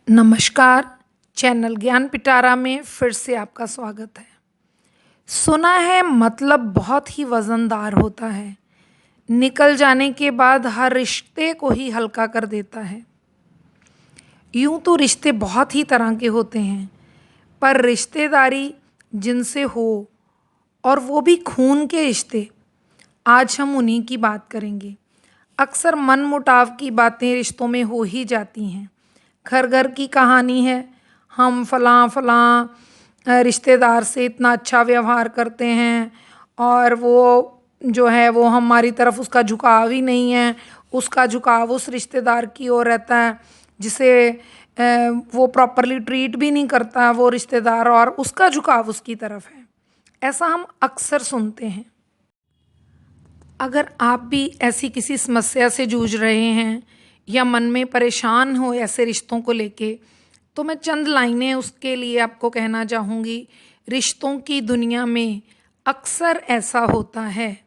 नमस्कार। चैनल ज्ञान पिटारा में फिर से आपका स्वागत है। सुना है मतलब बहुत ही वज़नदार होता है, निकल जाने के बाद हर रिश्ते को ही हल्का कर देता है। यूं तो रिश्ते बहुत ही तरह के होते हैं, पर रिश्तेदारी जिनसे हो और वो भी खून के रिश्ते, आज हम उन्हीं की बात करेंगे। अक्सर मनमुटाव की बातें रिश्तों में हो ही जाती हैं। घर घर की कहानी है, हम फलां फलां रिश्तेदार से इतना अच्छा व्यवहार करते हैं और वो जो है वो हमारी तरफ उसका झुकाव ही नहीं है, उसका झुकाव उस रिश्तेदार की ओर रहता है जिसे वो प्रॉपरली ट्रीट भी नहीं करता वो रिश्तेदार, और उसका झुकाव उसकी तरफ है। ऐसा हम अक्सर सुनते हैं। अगर आप भी ऐसी किसी समस्या से जूझ रहे हैं या मन में परेशान हो ऐसे रिश्तों को लेके, तो मैं चंद लाइनें उसके लिए आपको कहना चाहूँगी। रिश्तों की दुनिया में अक्सर ऐसा होता है,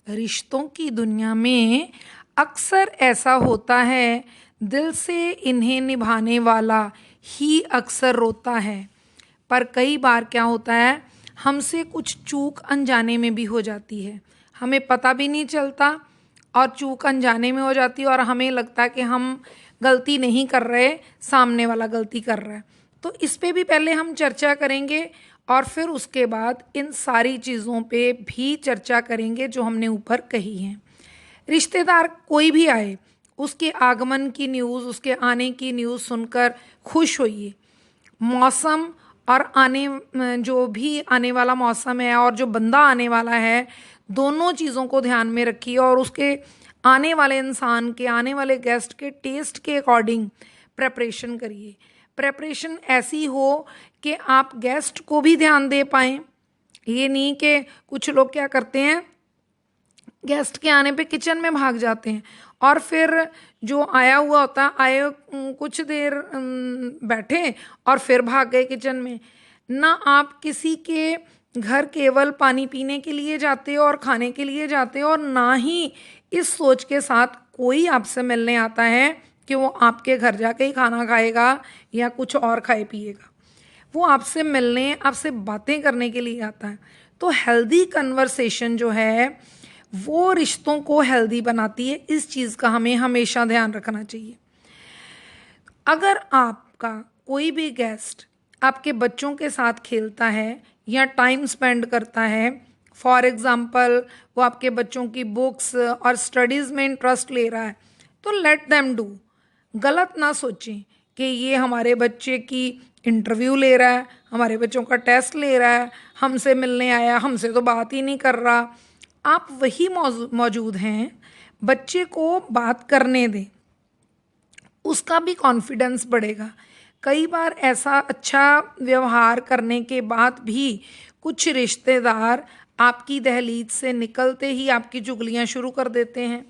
रिश्तों की दुनिया में अक्सर ऐसा होता है, दिल से इन्हें निभाने वाला ही अक्सर रोता है। पर कई बार क्या होता है, हमसे कुछ चूक अनजाने में भी हो जाती है, हमें पता भी नहीं चलता और चूक अनजाने में हो जाती है और हमें लगता है कि हम गलती नहीं कर रहे, सामने वाला गलती कर रहा है। तो इस पे भी पहले हम चर्चा करेंगे और फिर उसके बाद इन सारी चीज़ों पे भी चर्चा करेंगे जो हमने ऊपर कही हैं। रिश्तेदार कोई भी आए, उसके आगमन की न्यूज़, उसके आने की न्यूज़ सुनकर खुश होइए। मौसम और जो भी आने वाला मौसम है और जो बंदा आने वाला है, दोनों चीज़ों को ध्यान में रखिए और उसके आने वाले इंसान के, आने वाले गेस्ट के टेस्ट के अकॉर्डिंग प्रेपरेशन करिए। प्रेपरेशन ऐसी हो कि आप गेस्ट को भी ध्यान दे पाएँ। ये नहीं कि कुछ लोग क्या करते हैं, गेस्ट के आने पे किचन में भाग जाते हैं और फिर जो आया हुआ होता आए कुछ देर बैठे और फिर भाग गए किचन में। ना आप किसी के घर केवल पानी पीने के लिए जाते हो और खाने के लिए जाते हो, और ना ही इस सोच के साथ कोई आपसे मिलने आता है कि वो आपके घर जाके ही खाना खाएगा या कुछ और खाए पिएगा। वो आपसे मिलने, आपसे बातें करने के लिए आता है। तो हेल्दी कन्वर्सेशन जो है वो रिश्तों को हेल्दी बनाती है। इस चीज़ का हमें हमेशा ध्यान रखना चाहिए। अगर आपका कोई भी गेस्ट आपके बच्चों के साथ खेलता है या टाइम स्पेंड करता है, फॉर एग्ज़ाम्पल वो आपके बच्चों की बुक्स और स्टडीज़ में इंटरेस्ट ले रहा है, तो लेट देम डू। गलत ना सोचें कि ये हमारे बच्चे की इंटरव्यू ले रहा है, हमारे बच्चों का टेस्ट ले रहा है, हमसे मिलने आया, हमसे तो बात ही नहीं कर रहा। आप वही मौजूद हैं, बच्चे को बात करने दें, उसका भी कॉन्फिडेंस बढ़ेगा। कई बार ऐसा अच्छा व्यवहार करने के बाद भी कुछ रिश्तेदार आपकी दहलीज से निकलते ही आपकी चुगलियां शुरू कर देते हैं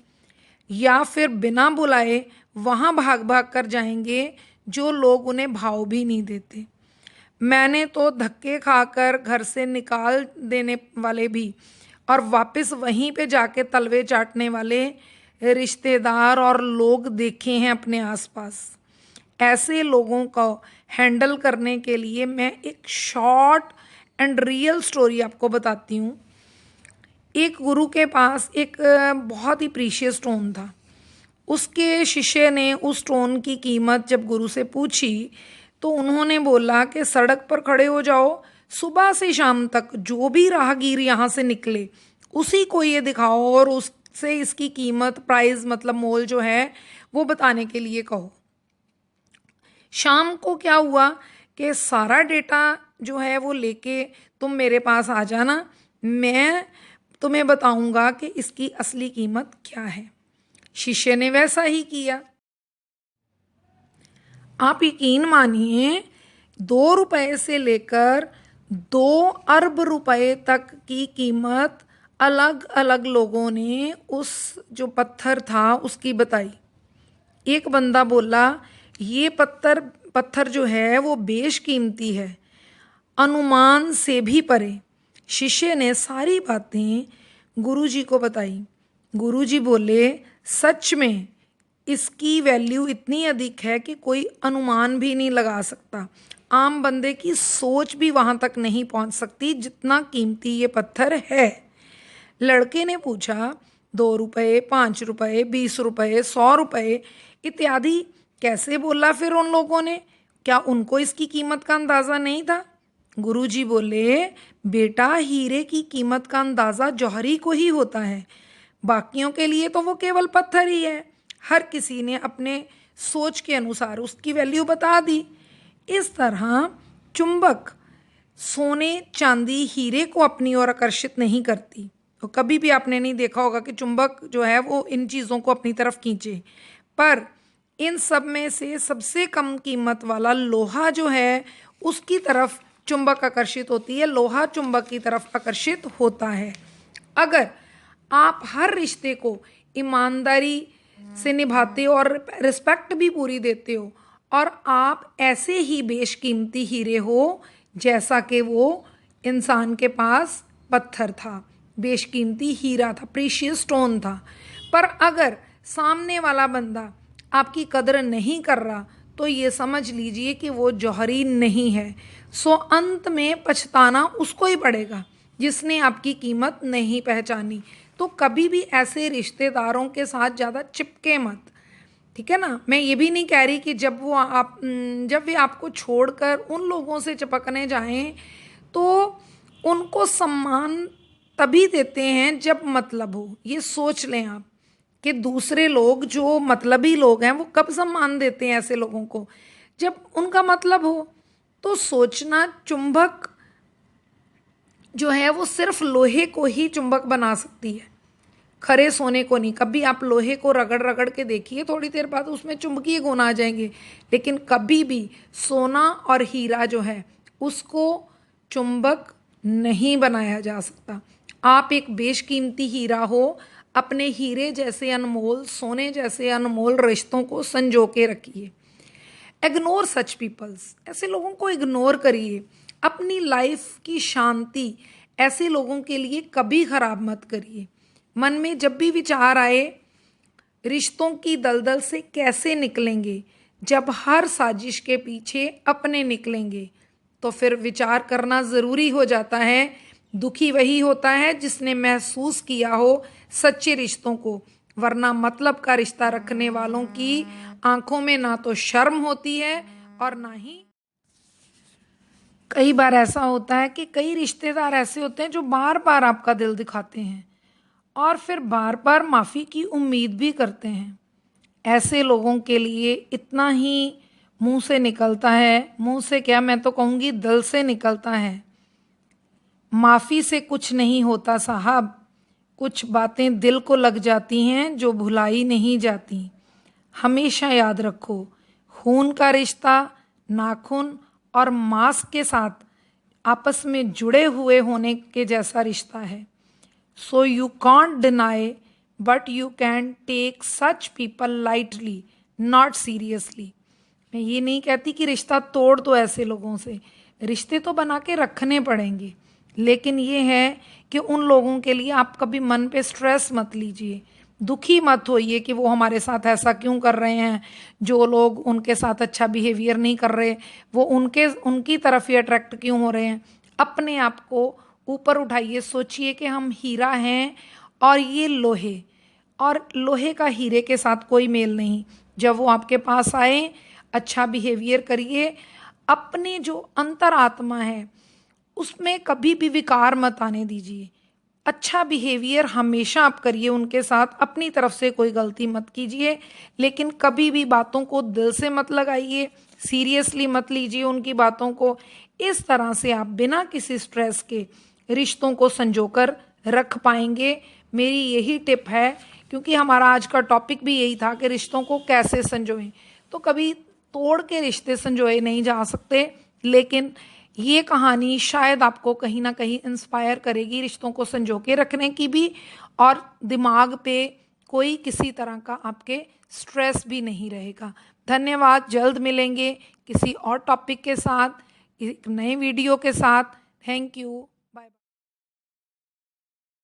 या फिर बिना बुलाए वहाँ भाग भाग कर जाएंगे जो लोग उन्हें भाव भी नहीं देते। मैंने तो धक्के खाकर घर से निकाल देने वाले भी और वापस वहीं पे जाके तलवे चाटने वाले रिश्तेदार और लोग देखे हैं अपने आसपास। ऐसे लोगों को हैंडल करने के लिए मैं एक शॉर्ट एंड रियल स्टोरी आपको बताती हूँ। एक गुरु के पास एक बहुत ही प्रीशियस स्टोन था। उसके शिष्य ने उस स्टोन की कीमत जब गुरु से पूछी तो उन्होंने बोला कि सड़क पर खड़े हो जाओ, सुबह से शाम तक जो भी राहगीर यहाँ से निकले उसी को ये दिखाओ और उससे इसकी कीमत, प्राइस मतलब मोल जो है वो बताने के लिए कहो। शाम को क्या हुआ कि सारा डेटा जो है वो लेके तुम मेरे पास आ जाना, मैं तुम्हें बताऊंगा कि इसकी असली कीमत क्या है। शिष्य ने वैसा ही किया। आप यकीन मानिए, 2 रुपए से लेकर 2 अरब रुपए तक की कीमत अलग अलग लोगों ने उस जो पत्थर था उसकी बताई। एक बंदा बोला ये पत्थर जो है वो बेशकीमती है, अनुमान से भी परे। शिष्य ने सारी बातें गुरुजी को बताई। गुरुजी बोले सच में इसकी वैल्यू इतनी अधिक है कि कोई अनुमान भी नहीं लगा सकता। आम बंदे की सोच भी वहाँ तक नहीं पहुँच सकती जितना कीमती ये पत्थर है। लड़के ने पूछा, 2 रुपये, 5 रुपये, 20 रुपये, 100 रुपये इत्यादि कैसे बोला फिर उन लोगों ने? क्या उनको इसकी कीमत का अंदाज़ा नहीं था? गुरुजी बोले, बेटा हीरे की कीमत का अंदाज़ा जौहरी को ही होता है, बाकियों के लिए तो वो केवल पत्थर ही है। हर किसी ने अपने सोच के अनुसार उसकी वैल्यू बता दी। इस तरह चुंबक सोने, चांदी, हीरे को अपनी ओर आकर्षित नहीं करती। तो कभी भी आपने नहीं देखा होगा कि चुंबक जो है वो इन चीज़ों को अपनी तरफ खींचे। पर इन सब में से सबसे कम कीमत वाला लोहा जो है उसकी तरफ चुंबक आकर्षित होती है, लोहा चुंबक की तरफ आकर्षित होता है। अगर आप हर रिश्ते को ईमानदारी से निभाते हो और रिस्पेक्ट भी पूरी देते हो और आप ऐसे ही बेशकीमती हीरे हो जैसा कि वो इंसान के पास पत्थर था, बेशकीमती हीरा था, प्रीशियस स्टोन था। पर अगर सामने वाला बंदा आपकी कदर नहीं कर रहा तो ये समझ लीजिए कि वो जौहरी नहीं है। सो अंत में पछताना उसको ही पड़ेगा जिसने आपकी कीमत नहीं पहचानी। तो कभी भी ऐसे रिश्तेदारों के साथ ज़्यादा चिपके मत, ठीक है ना। मैं ये भी नहीं कह रही कि जब वे आपको छोड़कर उन लोगों से चिपकने जाएं तो उनको सम्मान तभी देते हैं जब मतलब हो। ये सोच लें आप कि दूसरे लोग जो मतलबी लोग हैं वो कब सम्मान देते हैं ऐसे लोगों को, जब उनका मतलब हो। तो सोचना चुंबक जो है वो सिर्फ लोहे को ही चुंबक बना सकती है, खरे सोने को नहीं। कभी आप लोहे को रगड़ रगड़ के देखिए, थोड़ी देर बाद उसमें चुंबकीय गुण आ जाएंगे, लेकिन कभी भी सोना और हीरा जो है उसको चुंबक नहीं बनाया जा सकता। आप एक बेशकीमती हीरा हो, अपने हीरे जैसे अनमोल, सोने जैसे अनमोल रिश्तों को संजो के रखिए। इग्नोर सच पीपल्स, ऐसे लोगों को इग्नोर करिए। अपनी लाइफ की शांति ऐसे लोगों के लिए कभी खराब मत करिए। मन में जब भी विचार आए रिश्तों की दलदल से कैसे निकलेंगे, जब हर साजिश के पीछे अपने निकलेंगे, तो फिर विचार करना ज़रूरी हो जाता है। दुखी वही होता है जिसने महसूस किया हो सच्चे रिश्तों को, वरना मतलब का रिश्ता रखने वालों की आंखों में ना तो शर्म होती है और ना ही। कई बार ऐसा होता है कि कई रिश्तेदार ऐसे होते हैं जो बार बार आपका दिल दिखाते हैं और फिर बार बार माफ़ी की उम्मीद भी करते हैं। ऐसे लोगों के लिए इतना ही मुंह से निकलता है, मुंह से क्या, मैं तो कहूँगी दिल से निकलता है, माफ़ी से कुछ नहीं होता साहब। कुछ बातें दिल को लग जाती हैं जो भुलाई नहीं जाती। हमेशा याद रखो, खून का रिश्ता नाखून और मांस के साथ आपस में जुड़े हुए होने के जैसा रिश्ता है। So you can't deny but you can take such people lightly, not seriously. मैं ये नहीं कहती कि रिश्ता तोड़ दो ऐसे लोगों से, रिश्ते तो बना के रखने पड़ेंगे, लेकिन ये है कि उन लोगों के लिए आप कभी मन पे स्ट्रेस मत लीजिए, दुखी मत होइए कि वो हमारे साथ ऐसा क्यों कर रहे हैं। जो लोग उनके साथ अच्छा बिहेवियर नहीं कर रहे वो उनकी तरफ ही अट्रैक्ट क्यों हो रहे हैं। अपने आप को ऊपर उठाइए, सोचिए कि हम हीरा हैं और ये लोहे, और लोहे का हीरे के साथ कोई मेल नहीं। जब वो आपके पास आए अच्छा बिहेवियर करिए। अपने जो अंतरात्मा है उसमें कभी भी विकार मत आने दीजिए। अच्छा बिहेवियर हमेशा आप करिए उनके साथ, अपनी तरफ से कोई गलती मत कीजिए, लेकिन कभी भी बातों को दिल से मत लगाइए, सीरियसली मत लीजिए उनकी बातों को। इस तरह से आप बिना किसी स्ट्रेस के रिश्तों को संजोकर रख पाएंगे। मेरी यही टिप है, क्योंकि हमारा आज का टॉपिक भी यही था कि रिश्तों को कैसे संजोएं। तो कभी तोड़ के रिश्ते संजोए नहीं जा सकते, लेकिन ये कहानी शायद आपको कहीं ना कहीं इंस्पायर करेगी रिश्तों को संजो के रखने की भी, और दिमाग पे कोई किसी तरह का आपके स्ट्रेस भी नहीं रहेगा। धन्यवाद। जल्द मिलेंगे किसी और टॉपिक के साथ, एक नए वीडियो के साथ। Thank you.